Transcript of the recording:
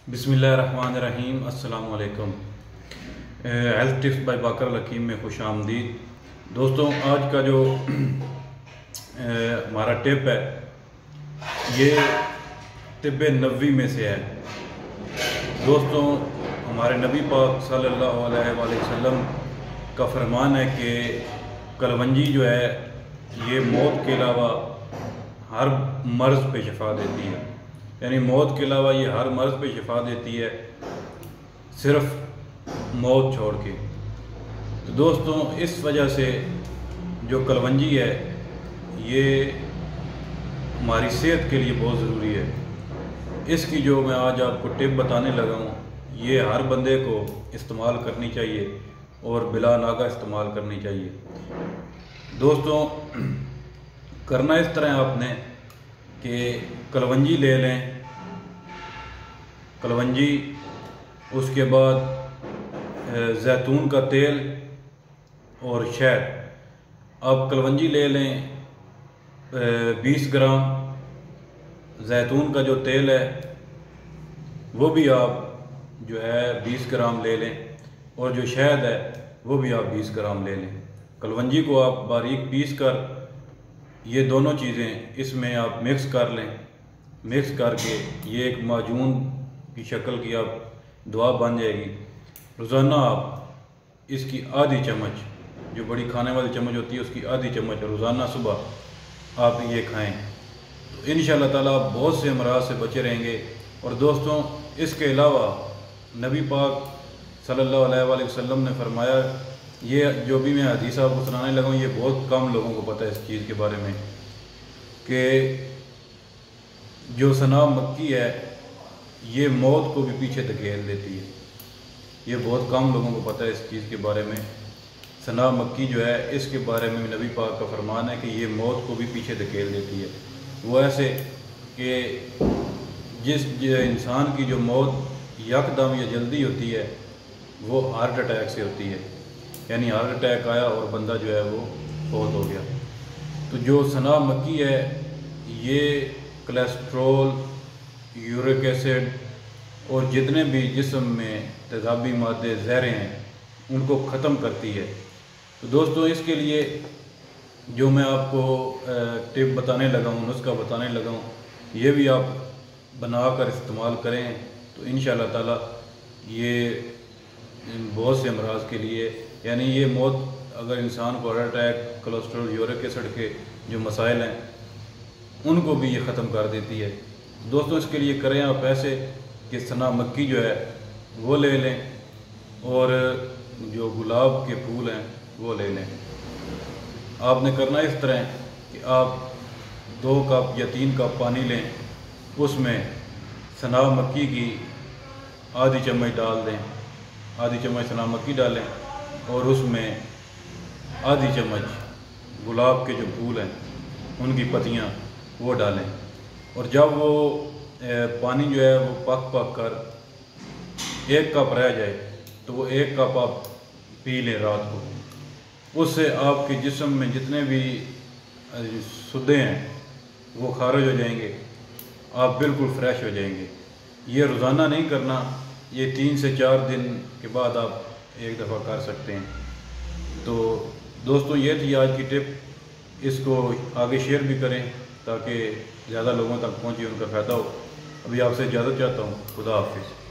बिस्मिल्लाहिर्रहमानिर्रहीम। अस्सलाम वालेकुम। हेल्थ टिप्स बाय बाकर लकीम में खुश आमदीद। दोस्तों, आज का जो हमारा टिप है ये तिब्ब नबवी में से है। दोस्तों, हमारे नबी पाक सल्लल्लाहु अलैहि वसल्लम का फरमान है कि कलवंजी जो है ये मौत के अलावा हर मर्ज़ पे शिफा देती है। यानी मौत के अलावा ये हर मर्ज़ पे शिफा देती है, सिर्फ मौत छोड़ के। तो दोस्तों, इस वजह से जो कलवंजी है ये हमारी सेहत के लिए बहुत ज़रूरी है। इसकी जो मैं आज आपको टिप बताने लगा हूँ ये हर बंदे को इस्तेमाल करनी चाहिए और बिला नागा इस्तेमाल करनी चाहिए। दोस्तों, करना इस तरह आपने कि कलवंजी ले लें, कलवंजी, उसके बाद जैतून का तेल और शहद। आप कलवंजी ले लें 20 ग्राम, जैतून का जो तेल है वो भी आप जो है 20 ग्राम ले लें, और जो शहद है वो भी आप 20 ग्राम ले लें। कलवंजी को आप बारीक पीस कर ये दोनों चीज़ें इसमें आप मिक्स कर लें। मिक्स करके ये एक माजून की शक्ल की आप दवा बन जाएगी। रोज़ाना आप इसकी आधी चम्मच, जो बड़ी खाने वाली चम्मच होती है उसकी आधी चम्मच रोज़ाना सुबह आप ये खाएं, तो इंशाअल्लाह ताला आप बहुत से अमराज से बचे रहेंगे। और दोस्तों, इसके अलावा नबी पाक सल्लल्लाहु अलैहि वसल्लम ने फरमाया, ये जो भी मैं हदीस आपको सुनाने लगा हूँ ये बहुत कम लोगों को पता है इस चीज़ के बारे में, कि जो सना मक्की है ये मौत को भी पीछे धकेल देती है। ये बहुत कम लोगों को पता है इस चीज़ के बारे में। सना मक्की जो है इसके बारे में नबी पाक का फरमान है कि ये मौत को भी पीछे धकेल देती है। वो ऐसे कि जिस इंसान की जो मौत यकदम या जल्दी होती है वो हार्ट अटैक से होती है। यानी हार्ट अटैक आया और बंदा जो है वो फौत हो गया। तो जो सना मक्की है ये कोलेस्ट्रॉल, यूरिक एसिड और जितने भी जिस्म में तेज़ाबी मादे ज़हरें हैं उनको ख़त्म करती है। तो दोस्तों, इसके लिए जो मैं आपको टिप बताने लगा हूँ, नुस्खा बताने लगा हूँ, ये भी आप बनाकर इस्तेमाल करें तो इंशाअल्लाह ताला ये बहुत से अमराज के लिए, यानी ये मौत अगर इंसान को heart attack, cholesterol, uric acid के जो मसाइल हैं उनको भी ये ख़त्म कर देती है। दोस्तों, इसके लिए करें आप ऐसे कि सना मक्की जो है वो ले लें और जो गुलाब के फूल हैं वो ले लें। आपने करना इस तरह कि आप 2 कप या 3 कप पानी लें, उसमें सना मक्की की आधी चम्मच डाल दें, आधी चम्मच सना मक्की डालें और उसमें आधी चम्मच गुलाब के जो फूल हैं उनकी पत्तियाँ वो डालें। और जब वो पानी जो है वो पक कर 1 कप रह जाए तो वो 1 कप आप पी लें रात को। उससे आपके जिस्म में जितने भी सुद्दे हैं वो खारिज हो जाएंगे, आप बिल्कुल फ्रेश हो जाएंगे। ये रोज़ाना नहीं करना, ये 3 से 4 दिन के बाद आप एक दफ़ा कर सकते हैं। तो दोस्तों, ये थी आज की टिप। इसको आगे शेयर भी करें ताकि ज़्यादा लोगों तक पहुँचे, उनका फ़ायदा हो। अभी आपसे इजाज़त चाहता हूँ। खुदा हाफिज़।